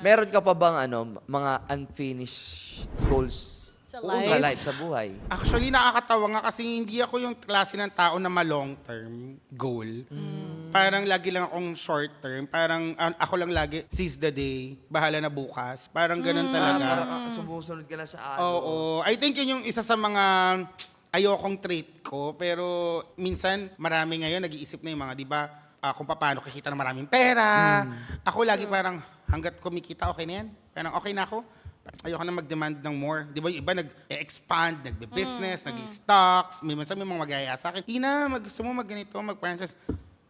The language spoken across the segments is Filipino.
Meron ka pa bang mga unfinished goals Sa sa life? life, sa buhay? Actually, nakakatawa nga kasi hindi ako yung klase ng tao na ma-long-term goal. Parang lagi lang akong short-term. Parang ako lang lagi, seize the day, bahala na bukas. Parang ganun talaga. Parang sumusunod ka lang sa Oo. I think yun yung isa sa mga ayokong trait ko. Pero minsan, marami ngayon nag-iisip na yung mga, di ba, kung paano kikita ng maraming pera. Ako lagi parang, hanggat kumikita, okay na yan. Parang okay na ako. Ayoko na mag-demand ng more. Di ba yung iba nag-expand, nagbe-business, nag-stocks. Minsan may mga mag-aya sa akin, Ina, gusto mo mag-ganito, mag-franchise.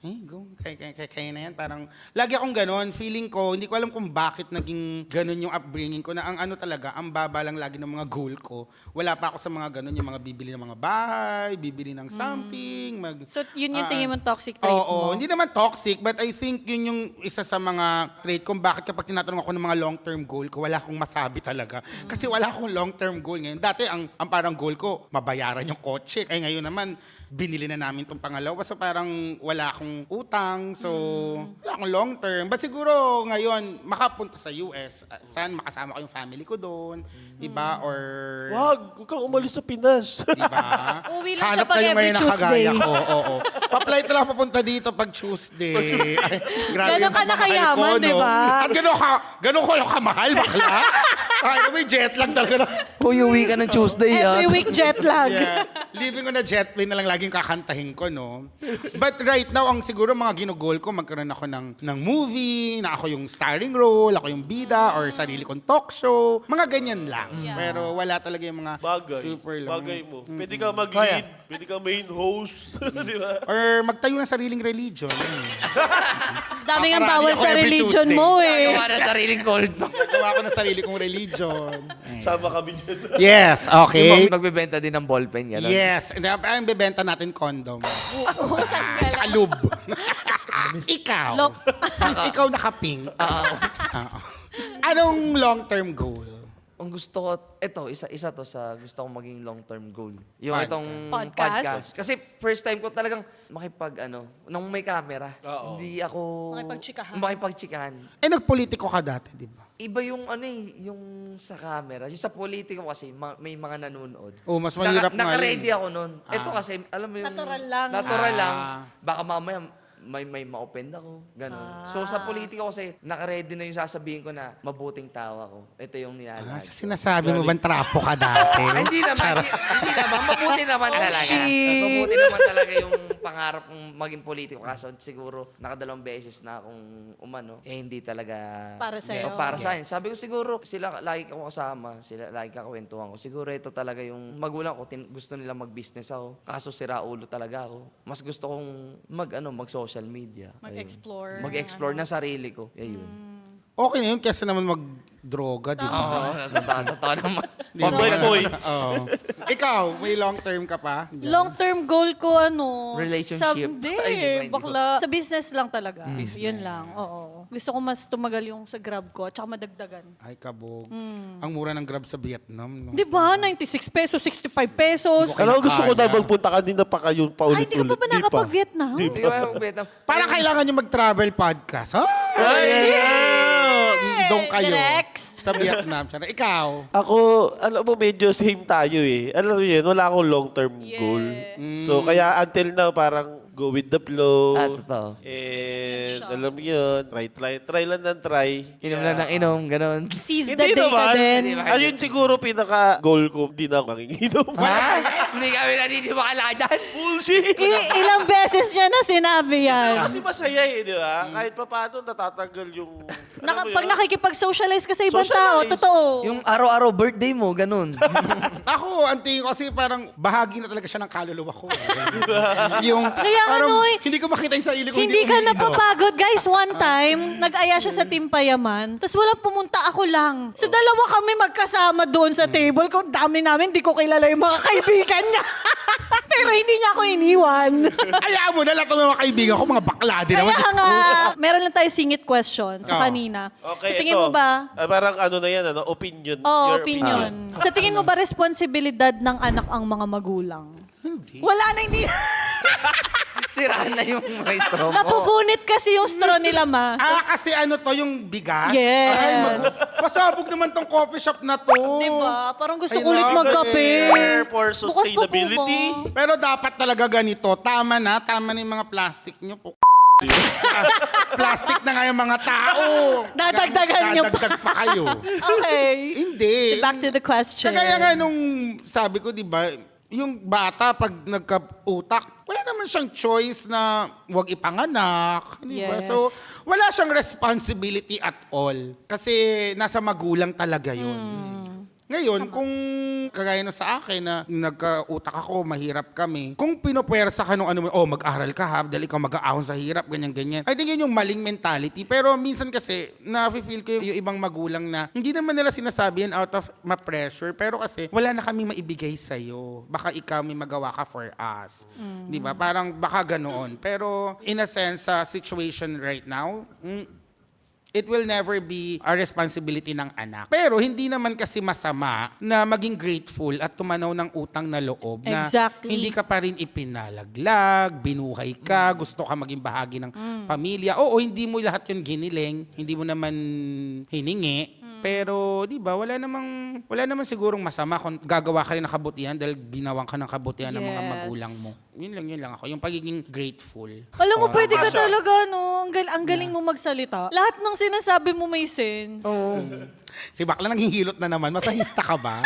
Go. Kaya na yan. Parang, lagi akong ganon. Feeling ko, hindi ko alam kung bakit naging ganon yung upbringing ko na ang talaga, ang baba lang lagi ng mga goal ko. Wala pa ako sa mga ganon, yung mga bibili ng mga bahay, bibili ng something. So, yun yung tingin mong toxic trait Oo, mo? hindi naman toxic, but I think yun yung isa sa mga trait kung bakit kapag tinatanong ako ng mga long-term goal ko, wala akong masabi talaga. Kasi wala akong long-term goal ngayon. Dati, ang parang goal ko, mabayaran yung kotse. Kaya ngayon naman, binili na namin itong pangalawa. So parang wala akong utang. So wala akong long term. But siguro ngayon, makapunta sa US. Saan makasama ko yung family ko doon. Diba? Or... Huwag kang umalis sa Pinas. Diba? Uwi lang siya pag kayo every ngayon na Tuesday. kagaya ko. Oo. Pa-flight na lang papunta dito pag Tuesday. Ay, grabe Ganon yung ka pagmamahal nakayaman, ko, no? diba? At gano'n ko yung kamahal, bakla. Ay, may jet lag talaga. Uy, uwi ka ng Tuesday, Every week jet lag. Yeah. Living on a jet plane na lang laging kakantahin ko, no? But right now, ang siguro mga ginugol ko, magkaroon ako ng movie, na ako yung starring role, ako yung bida, or sarili kong talk show. Mga ganyan lang. Yeah. Pero wala talaga yung mga Bagay. super lang. Bagay mo. Pwede ka mag-lead. Pwede ka main host. Di ba? Or magtayo ng sariling religion. Daming ang Paparami bawal ako sa every religion Tuesday. mo eh. Gagawa ng sariling cold. Gawa ko ng sarili kong religion. Sama kami dyan. Yes, Yung okay. magbebenta din ng ballpen, gano'n. Yes. Ang bebenta natin condom. Usan ka Tsaka lang. lube. Ikaw. Lok. Since ikaw naka-pink. Oo. Anong long-term goal? Ang gusto ko, isa to sa gusto kong maging long-term goal. Yung Podcast. itong Podcast? podcast. Kasi first time ko talagang nung may camera. Oo. Hindi ako... Makipagtsikahan. Makipagtsikahan. Nagpolitiko ka dati, di ba? Iba yung yung sa camera. Yung sa politiko kasi, may mga nanonood. Oh, mas mahirap nga Naka-ready yun. ako nun. Ito kasi, alam mo yung... Natural lang. Natural lang. Ah. Baka mamaya, may ma-offend ako. Ganon. So sa politiko kasi, naka-ready na yung sasabihin ko na mabuting tao ako. Ito yung nilalagay. Sa sinasabi mo bang trapo ka dati? Ay, hindi naman. Hindi naman. Mabuti naman talaga. shit. Mabuti naman talaga yung pangarap kong maging politiko. Kaso siguro, nakadalawang beses na akong hindi talaga... Para sa'yo. O, para sa akin. Sabi ko siguro, sila lagi ko kasama, sila lagi kakwentuhan ko. Siguro ito talaga yung magulang ko, gusto nila mag-business ako. Kaso sira ulo talaga ako. Mas gusto kong mag-social media. Ayun. Mag-explore. Mag-explore na sarili ko. Ayun. Okay na yun kesa naman mag-droga, di ba? Oo, totoo naman. Di ba? Point, point. Oo. Ikaw, may long-term ka pa? Diyan? Long-term goal ko, Relationship. Hindi, Ay, di ba, hindi bakla. Sa business lang talaga. Business. Yun lang, oo. Gusto ko mas tumagal yung sa Grab ko at saka madagdagan. Ay, kabog. Ang mura ng Grab sa Vietnam, no? Di ba? 96 pesos, 65 pesos. Hindi ko Alam mo, gusto ko kaya. na magpunta kanina pa kayo Ay, di ka paulit-ulit. pa ba nakapag-Vietnam? Di Di pa. ba, Beto? Parang kailangan nyo mag-travel podcast. Doon kayo. Direx. Sa Vietnam. Sana. Ikaw. Ako, alam mo, medyo same tayo eh. Alam mo yun, wala akong long-term goal. So, kaya until now, parang go with the flow. Totoo. And alam mo yun, try lang ng try. Inom lang ng inom, ganon. Seize the Hindi day ka naman. din. Hindi ba? Ayun siguro pinaka-goal ko, hindi na ako manginginom. Ha? Hindi kami naniniwala dyan. Bullshit! Ilang beses niya na sinabi yan. Kasi masaya eh, di ba? Kahit pa paano, natatanggal yung... Pag nakikipag-socialize ka sa ibang tao, Socialize. totoo. Yung araw-araw birthday mo, ganon. Ako, ang tingin ko kasi parang bahagi na talaga siya ng kaluluwa ko. Yung Kaya parang ano eh, hindi ko makita yung sarili ko. Hindi ka umiinom. napapagod. Guys, one time, nag-aya siya sa Team Payaman, tapos walang pumunta, ako lang. So, dalawa kami magkasama doon sa table. Kung dami namin, di ko kilala yung mga kaibigan niya. Pero hindi niya ako iniwan. Ayaw mo na lahat ng mga kaibigan ko, mga bakla din naman. Kaya nga, meron lang tayo singit question sa Oh. kanina. Okay, sa tingin ito. mo ba? Parang ano na yan, opinion. Oo, Your opinion. Sa tingin mo ba responsibilidad ng anak ang mga magulang? Hindi. Wala na, hindi. Siraan na yung maestro mo. Napupunit kasi yung straw nila, ma. Kasi ano to, yung bigas? Yes. Ay, pasabog naman tong coffee shop na to. Diba? Parang gusto I ko ulit love magkape. it. For Bukas pa po, sustainability. ma. Pero dapat talaga ganito. Tama na yung mga plastic nyo po. Plastic na nga yung mga tao. Dadagdagan nyo pa. Dadagdag pa kayo. Okay. Hindi. So back to the question. Kaya nga nung sabi ko, di ba, yung bata pag nagka-utak, wala naman siyang choice na huwag ipanganak. Di ba? Yes. So, wala siyang responsibility at all. Kasi nasa magulang talaga yun. Ngayon, kung kagaya na sa akin na nagka-utak ako, mahirap kami, kung pinupwersa ka nung mag-aral ka ha, dahil ikaw mag-aahon sa hirap, ganyan-ganyan. I think yun yung maling mentality. Pero minsan kasi, na-feel ko yung ibang magulang na hindi naman nila sinasabi yan out of ma-pressure, pero kasi wala na kaming maibigay sa'yo. Baka ikaw may magawa ka for us. Di ba? Parang baka ganoon. Pero in a sense, sa situation right now, it will never be a responsibility ng anak. Pero hindi naman kasi masama na maging grateful at tumanaw ng utang na loob na Exactly. hindi ka pa rin ipinalaglag, binuhay ka, gusto ka maging bahagi ng pamilya. Oo, hindi mo lahat yun giniling, hindi mo naman hiningi. Pero, di ba, wala namang sigurong masama kung gagawa ka rin ng kabutihan dahil ginawang ka ng kabutihan ng mga Yes. magulang mo. Yun lang ako. Yung pagiging grateful. Alam mo, pwede ka Asya. talaga, no? Ang galing mo magsalita. Lahat ng sinasabi mo may sense. Si Bakla nanghihilot na naman. Masahista ka ba?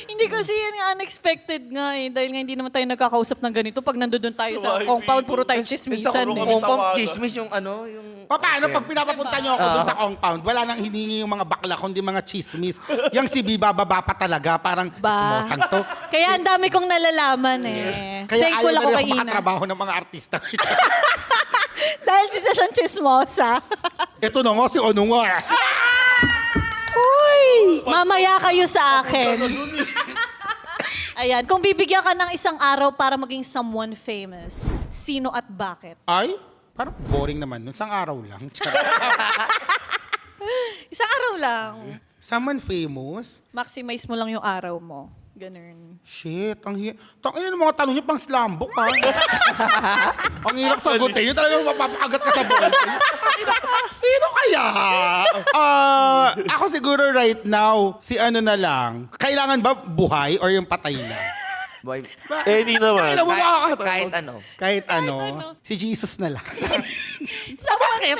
Hindi kasi yan nga unexpected nga eh. Dahil nga hindi naman tayo nagkakausap ng ganito. Pag nandoon tayo sa Wifey. compound, puro tayo Sa chismisan eh. compound, chismis yung ano, yung... Paano pag pinapapunta niyo ako dun sa compound, wala nang hiningi yung mga bakla, kundi mga chismis. Yang si Biba baba pa talaga, parang chismosang to. Kaya ang dami kong nalalaman eh. Kaya Thankful ayaw ako na rin kay ako Ina. makatrabaho ng mga artista. Dahil di siya siyang chismosa. Ito na nga si Ono nga. Mamaya kayo sa akin. Ayan, kung bibigyan ka ng isang araw para maging someone famous, sino at bakit? Ay, parang boring naman nun. Isang araw lang. Charot. Isang araw lang. Someone famous? Maximize mo lang yung araw mo. Ganun. Shit, tangina ng mga tanong niyo pang slambok ha. Ang hirap sagutin. Yung talagang mapapakagat ka sa ball. Sino kaya? Ako siguro right now, si ano na lang. Kailangan ba buhay or yung patay na? Boy, Hindi naman. Kailan mo makakatawa? kahit ano. Si Jesus na lang. Bakit?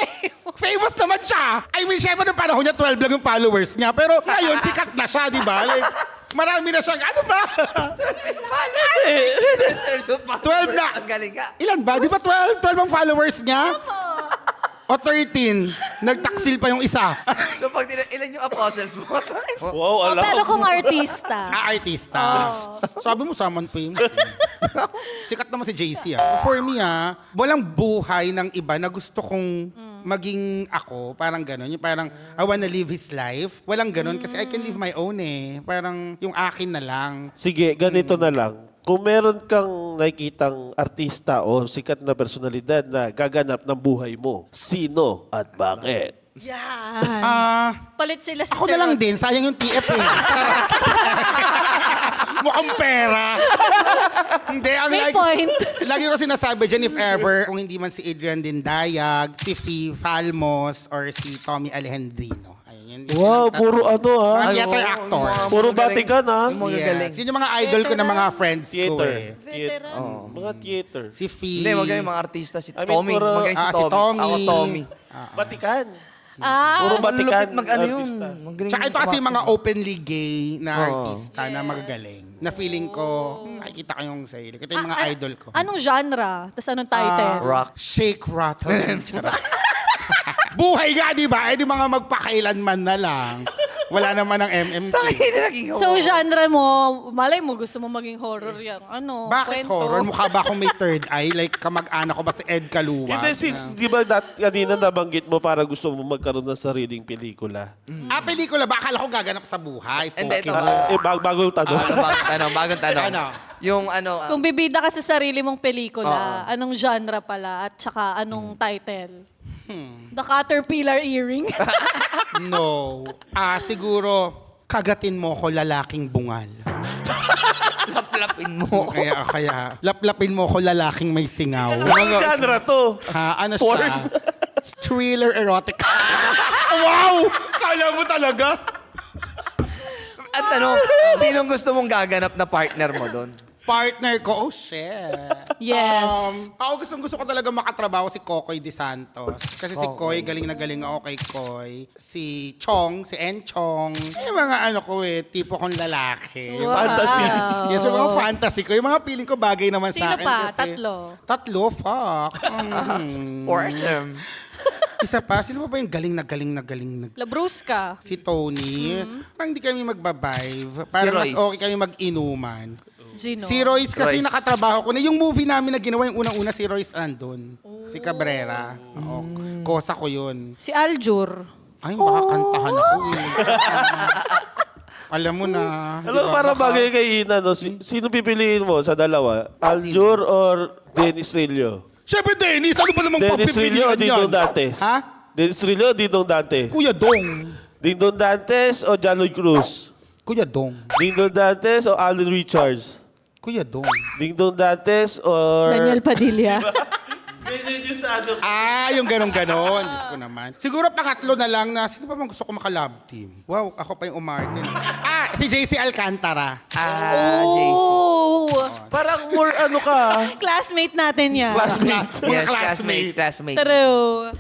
Famous naman siya. I mean, syempre noong panahon niya, 12 lang yung followers niya. Pero ngayon, sikat na siya, di ba? Like, marami na siyang, ano ba? 12 na. Ang galing ka. Ilan ba? Di ba 12? 12 ang followers niya? O 13? Nagtaksil pa yung isa. So pag ilan yung apostles mo? Wow, alam. Pero kung artista. Artista. Sabi mo, someone famous. Sikat naman si JC For me walang buhay ng iba na gusto kong maging ako. Parang gano'n. Yung parang, I wanna live his life. Walang gano'n kasi I can live my own eh. Parang yung akin na lang. Sige, ganito na lang. Kung meron kang nakikitang artista o sikat na personalidad na gaganap ng buhay mo, sino at bakit? Yan. Palit sila si Ako Sir na lang Rod. din. Sayang yung TF eh. Mukhang pera. Hindi, ang May point. lagi ko sinasabi dyan, if ever, kung hindi man si Adrian Dindayag, si Fee Falmos, or si Tommy Alejandrino. Ayun, yun. Wow, puro ano ha? Mga theater actor. Puro Vatican ha? Yung mga galing. Yes. Yun yung mga idol ko na mga friends ko Theater. eh. Veteran. Mga theater. Si Fee. Hindi, magaling mga artista. Si I mean, Tommy. puro- Magaling si si Tommy. Tommy. Ako, Tommy. Vatican. Ah, Puro Vatican. Malupit mag-ano yun. artista. Magaling Tsaka ito kasi kumakanta. mga openly gay na artista na magagaling. Na feeling ko, nakikita ko yung sarili. Ito yung mga idol ko. Anong genre? Tapos anong title? Rock. Shake, rattle, and charot. Buhay nga, di ba? Eh, di mga magpakailanman na lang. Wala naman ng MMK. So, genre mo, malay mo, gusto mo maging horror yan. Ano? Bakit kwento? horror? Mukha ba akong may third eye? Like, kamag-anak ko ba si Ed Kaluwa? Hindi, since, di ba, kanina nabanggit mo para gusto mo magkaroon ng sariling pelikula. Pelikula ba? Akala ko gaganap sa buhay. Hindi, ito. Bagong tanong. Bagong tanong. Ano? Yung ano, Kung bibida ka sa sarili mong pelikula, anong genre pala at saka anong title? The Caterpillar Earring. No. Siguro, kagatin mo ko lalaking bungal. Laplapin mo. Kaya, laplapin mo ko lalaking may singaw. Anong genre to? Ha, ano Porn? siya? Thriller erotic. Wow! Kala mo talaga? At ano, sinong gusto mong gaganap na partner mo doon? Partner ko, oh shit. Yes. Ako gusto ko talaga makatrabaho si Kokoy De Santos. Kasi si Koy, galing na galing ako kay Koy. Si Chong, si Enchong. Yung mga ano ko tipo kong lalaki. Wow. Fantasy. Yes, yung mga fantasy ko. Yung mga feeling ko bagay naman Sino sa akin. pa? Kasi, Tatlo? Tatlo, fuck. Foursome. Isa pa, sino pa ba yung galing na Labrusca. si Tony? Parang hindi kami magbabive. Parang mas Royce. okay kami mag-inuman. Gino. Si Royce kasi Royce. nakatrabaho ko na. Yung movie namin na ginawa, yung unang-una si Royce andun. Si Cabrera. Oo. Kosa ko yun. Si Aljur. Ay, baka kantahan ako eh. Alam mo na. Alam, di ba? para Baka- bagay kay Ina, no? Sino pipiliin mo sa dalawa? Aljur or Dennis Trillo? Siyempre, Dennis, ano ba namang Dennis Trillo o papipilian Dingdong yan? Dantes? Ha? Dennis Trillo o Dingdong Dantes? Kuya Dong. Dingdong Dantes o John Lloyd Cruz? Kuya Dong. Dingdong Dantes o Alden Richards? Kuya Dong. Dingdong Dantes or... Daniel Padilla. Ganyan yung sa ano. Yung ganon-ganon. Diyos ko naman. Siguro pangatlo na lang na, sino pa bang gusto ko makalab team? Wow, ako pa yung umarte. Si JC Alcantara. JC. Oh! Parang more ano ka. Classmate natin yan. Classmate. Mga Yes, classmate. classmate. Classmate. True.